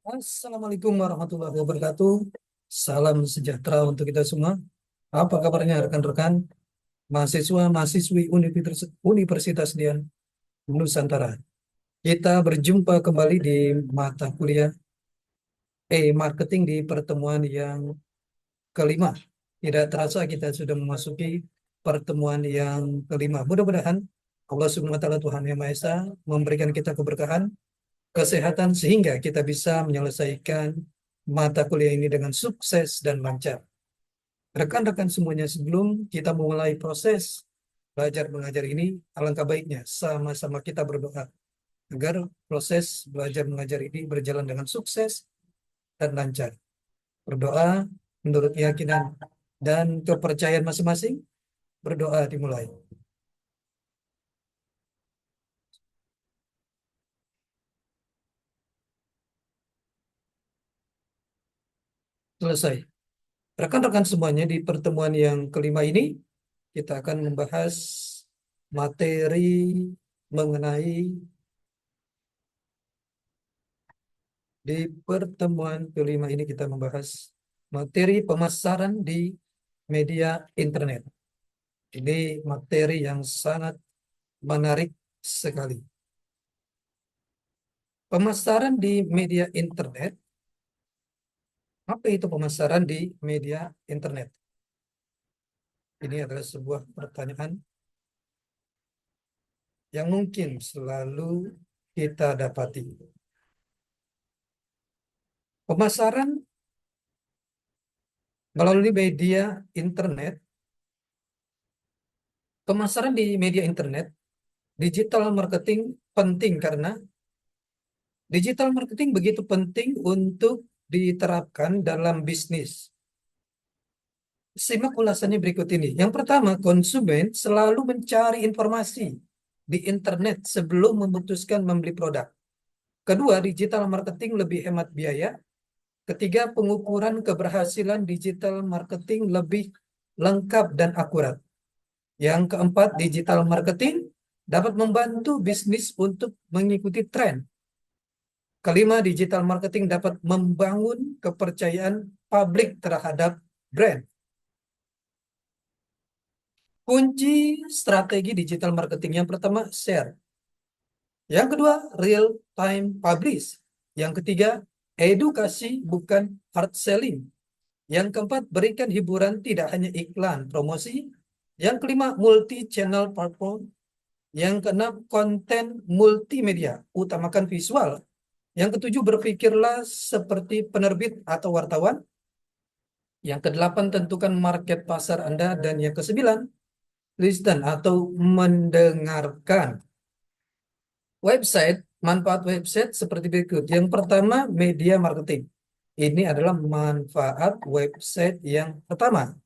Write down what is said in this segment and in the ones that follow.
Assalamualaikum warahmatullahi wabarakatuh. Salam sejahtera untuk kita semua. Apa kabarnya rekan-rekan mahasiswa-mahasiswi Universitas Dian Nusantara? Kita berjumpa kembali di mata kuliah marketing di pertemuan yang kelima. Tidak terasa kita sudah memasuki pertemuan yang kelima. Mudah-mudahan Allah Subhanahu wa taala Tuhan Yang Maha Esa memberikan kita keberkahan kesehatan sehingga kita bisa menyelesaikan mata kuliah ini dengan sukses dan lancar. Rekan-rekan semuanya, sebelum kita memulai proses belajar mengajar ini, alangkah baiknya sama-sama kita berdoa agar proses belajar mengajar ini berjalan dengan sukses dan lancar. Berdoa menurut keyakinan dan kepercayaan masing-masing. Berdoa dimulai. Selesai. Rekan-rekan semuanya, di pertemuan yang kelima ini kita akan membahas materi mengenai di pertemuan kelima ini kita membahas materi pemasaran di media internet. Ini materi yang sangat menarik sekali. Pemasaran di media internet, apa itu pemasaran di media internet? Ini adalah sebuah pertanyaan yang mungkin selalu kita dapati. Pemasaran melalui media internet, pemasaran di media internet, digital marketing penting karena digital marketing begitu penting untuk diterapkan dalam bisnis. Simak ulasannya berikut ini. Yang pertama, konsumen selalu mencari informasi di internet sebelum memutuskan membeli produk. Kedua, digital marketing lebih hemat biaya. Ketiga, pengukuran keberhasilan digital marketing lebih lengkap dan akurat. Yang keempat, digital marketing dapat membantu bisnis untuk mengikuti tren. Kelima, digital marketing dapat membangun kepercayaan publik terhadap brand. Kunci strategi digital marketing yang pertama, share. Yang kedua, real time publish. Yang ketiga, edukasi bukan hard selling. Yang keempat, berikan hiburan tidak hanya iklan, promosi. Yang kelima, multi channel platform. Yang keenam, konten multimedia, utamakan visual. Yang ketujuh, berpikirlah seperti penerbit atau wartawan. Yang kedelapan, tentukan market pasar Anda. Dan yang kesembilan, listen atau mendengarkan. Website, manfaat website seperti berikut. Yang pertama, media marketing. Ini adalah manfaat website yang pertama,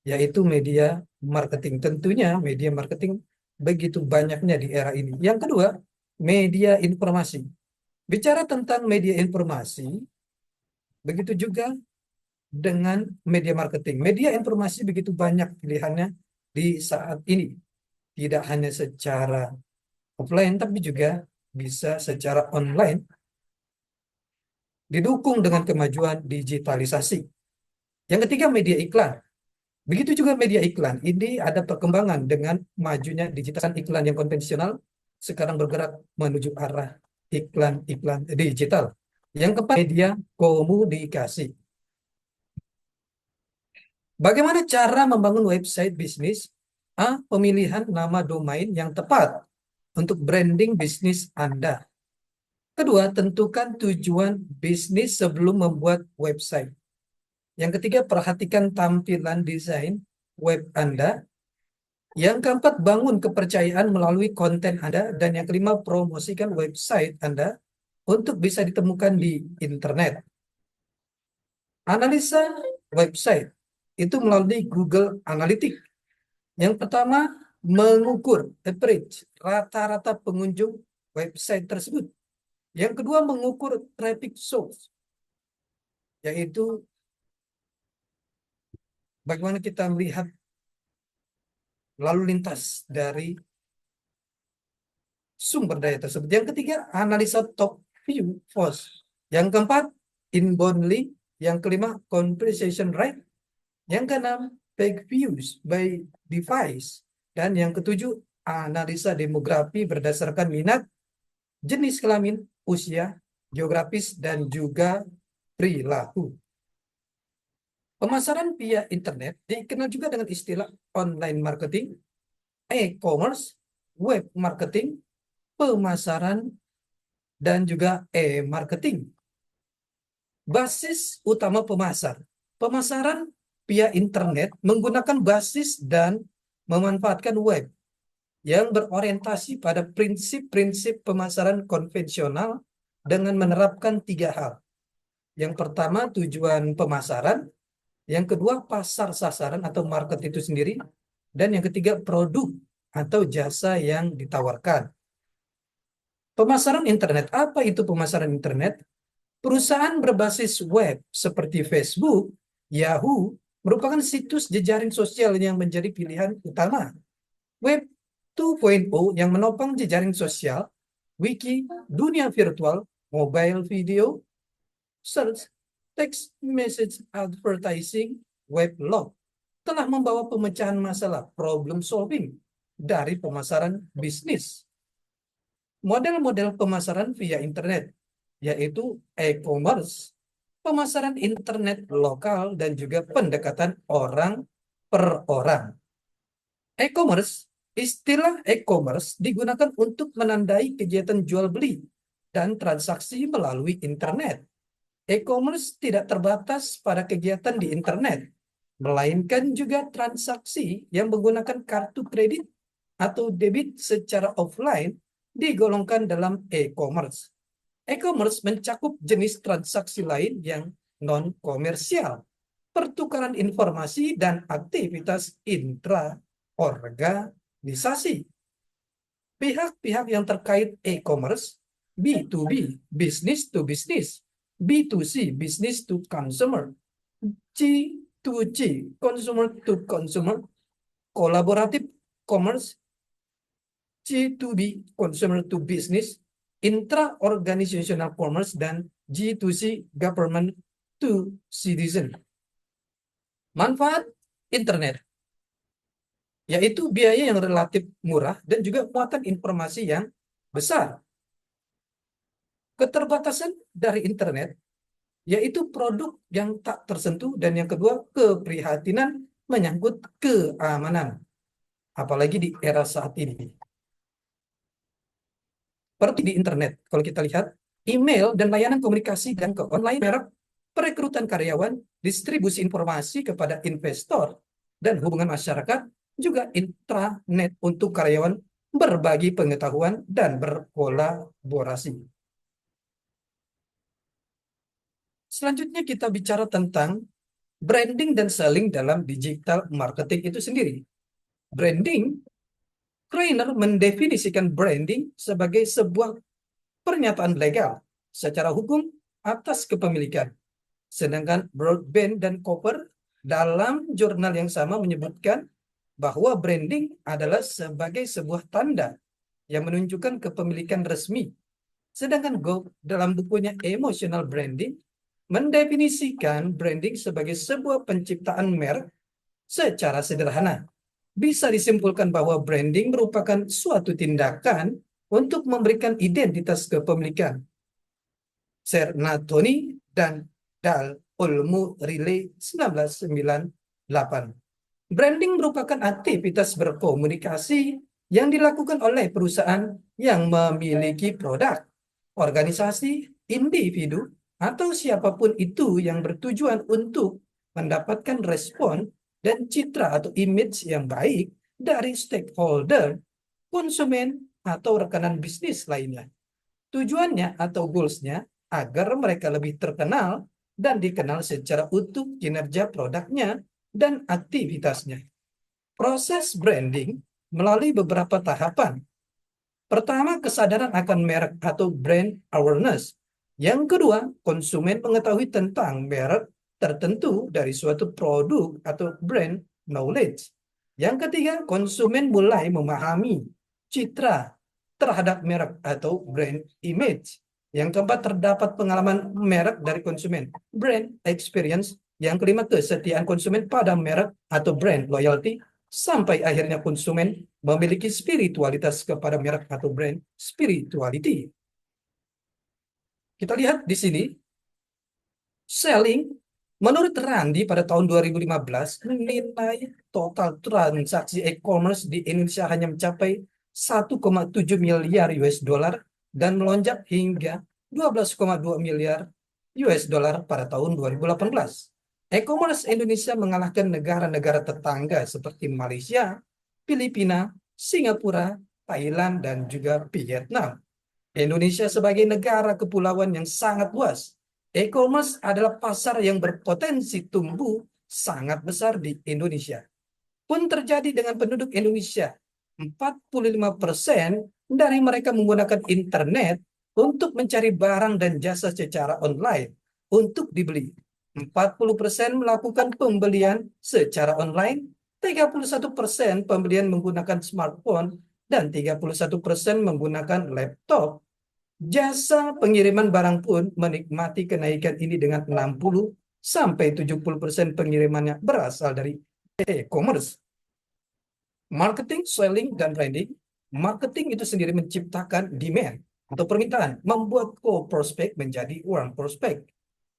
yaitu media marketing. Tentunya media marketing begitu banyaknya di era ini. Yang kedua, media informasi. Bicara tentang media informasi, begitu juga dengan media marketing. Media informasi begitu banyak pilihannya di saat ini. Tidak hanya secara offline, tapi juga bisa secara online, didukung dengan kemajuan digitalisasi. Yang ketiga, media iklan. Begitu juga media iklan. Ini ada perkembangan dengan majunya digitalisasi iklan yang konvensional sekarang bergerak menuju arah iklan-iklan digital. Yang keempat, media komunikasi. Bagaimana cara membangun website bisnis? A. Pemilihan nama domain yang tepat untuk branding bisnis Anda. Kedua, tentukan tujuan bisnis sebelum membuat website. Yang ketiga, perhatikan tampilan desain web Anda. Yang keempat, bangun kepercayaan melalui konten Anda. Dan yang kelima, promosikan website Anda untuk bisa ditemukan di internet. Analisa website itu melalui Google Analytics. Yang pertama, mengukur average, rata-rata pengunjung website tersebut. Yang kedua, mengukur traffic source, yaitu bagaimana kita melihat lalu lintas dari sumber daya tersebut. Yang ketiga, analisa top view post. Yang keempat, inbound link. Yang kelima, conversation rate. Yang keenam, page views by device. Dan yang ketujuh, analisa demografi berdasarkan minat, jenis kelamin, usia, geografis, dan juga perilaku. Pemasaran via internet dikenal juga dengan istilah online marketing, e-commerce, web marketing, pemasaran, dan juga e-marketing. Basis utama pemasar. Pemasaran via internet menggunakan basis dan memanfaatkan web yang berorientasi pada prinsip-prinsip pemasaran konvensional dengan menerapkan 3 hal. Yang pertama, tujuan pemasaran. Yang kedua, pasar sasaran atau market itu sendiri. Dan yang ketiga, produk atau jasa yang ditawarkan. Pemasaran internet. Apa itu pemasaran internet? Perusahaan berbasis web seperti Facebook, Yahoo, merupakan situs jejaring sosial yang menjadi pilihan utama. Web 2.0 yang menopang jejaring sosial, wiki, dunia virtual, mobile video, search, text message advertising, weblog, telah membawa pemecahan masalah, problem solving, dari pemasaran bisnis. Model-model pemasaran via internet, yaitu e-commerce, pemasaran internet lokal, dan juga pendekatan orang per orang. E-commerce, istilah e-commerce digunakan untuk menandai kegiatan jual beli dan transaksi melalui internet. E-commerce tidak terbatas pada kegiatan di internet, melainkan juga transaksi yang menggunakan kartu kredit atau debit secara offline digolongkan dalam e-commerce. E-commerce mencakup jenis transaksi lain yang non-komersial, pertukaran informasi, dan aktivitas intra-organisasi. Pihak-pihak yang terkait e-commerce, B2B, business to business, B2C, business to consumer, G2G, consumer to consumer, collaborative commerce, G2B, consumer to business, intra-organizational commerce, dan G2C, government to citizen. Manfaat internet, yaitu biaya yang relatif murah dan juga muatan informasi yang besar. Keterbatasan dari internet, yaitu produk yang tak tersentuh, dan yang kedua, keprihatinan menyangkut keamanan, apalagi di era saat ini. Seperti di internet, kalau kita lihat, email dan layanan komunikasi dan ke online, merek, perekrutan karyawan, distribusi informasi kepada investor, dan hubungan masyarakat, juga intranet untuk karyawan berbagi pengetahuan dan berkolaborasi. Selanjutnya kita bicara tentang branding dan selling dalam digital marketing itu sendiri. Branding, Kreiner mendefinisikan branding sebagai sebuah pernyataan legal secara hukum atas kepemilikan. Sedangkan Broadbent dan Cooper dalam jurnal yang sama menyebutkan bahwa branding adalah sebagai sebuah tanda yang menunjukkan kepemilikan resmi. Sedangkan Gove dalam bukunya Emotional Branding mendefinisikan branding sebagai sebuah penciptaan merek secara sederhana. Bisa disimpulkan bahwa branding merupakan suatu tindakan untuk memberikan identitas kepemilikan. Cernatoni dan Dal Olmo Riley 1998. Branding merupakan aktivitas berkomunikasi yang dilakukan oleh perusahaan yang memiliki produk, organisasi, individu, atau siapapun itu yang bertujuan untuk mendapatkan respon dan citra atau image yang baik dari stakeholder, konsumen, atau rekanan bisnis lainnya. Tujuannya atau goals-nya agar mereka lebih terkenal dan dikenal secara utuh kinerja produknya dan aktivitasnya. Proses branding melalui beberapa tahapan. Pertama, kesadaran akan merek atau brand awareness. Yang kedua, konsumen mengetahui tentang merek tertentu dari suatu produk atau brand knowledge. Yang ketiga, konsumen mulai memahami citra terhadap merek atau brand image. Yang keempat, terdapat pengalaman merek dari konsumen, brand experience. Yang kelima, kesetiaan konsumen pada merek atau brand loyalty, sampai akhirnya konsumen memiliki spiritualitas kepada merek atau brand spirituality. Kita lihat di sini, selling, menurut Randi pada tahun 2015, nilai total transaksi e-commerce di Indonesia hanya mencapai 1,7 miliar US dollar dan melonjak hingga 12,2 miliar US dollar pada tahun 2018. E-commerce Indonesia mengalahkan negara-negara tetangga seperti Malaysia, Filipina, Singapura, Thailand, dan juga Vietnam. Indonesia sebagai negara kepulauan yang sangat luas, e-commerce adalah pasar yang berpotensi tumbuh sangat besar di Indonesia. Pun terjadi dengan penduduk Indonesia. 45% dari mereka menggunakan internet untuk mencari barang dan jasa secara online untuk dibeli. 40% melakukan pembelian secara online, 31% pembelian menggunakan smartphone, dan 31% menggunakan laptop. Jasa pengiriman barang pun menikmati kenaikan ini dengan 60 sampai 70% pengirimannya berasal dari e-commerce. Marketing, selling, dan branding. Marketing itu sendiri menciptakan demand atau permintaan, membuat cold prospect menjadi warm prospect.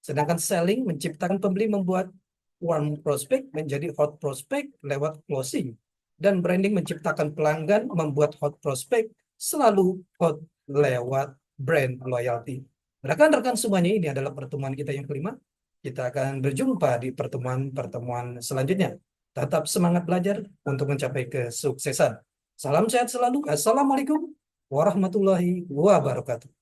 Sedangkan selling menciptakan pembeli, membuat warm prospect menjadi hot prospect lewat closing. Dan branding menciptakan pelanggan, membuat hot prospect selalu hot lewat brand loyalty. Rekan-rekan semuanya, ini adalah pertemuan kita yang kelima. Kita akan berjumpa di pertemuan-pertemuan selanjutnya. Tetap semangat belajar untuk mencapai kesuksesan. Salam sehat selalu. Assalamualaikum warahmatullahi wabarakatuh.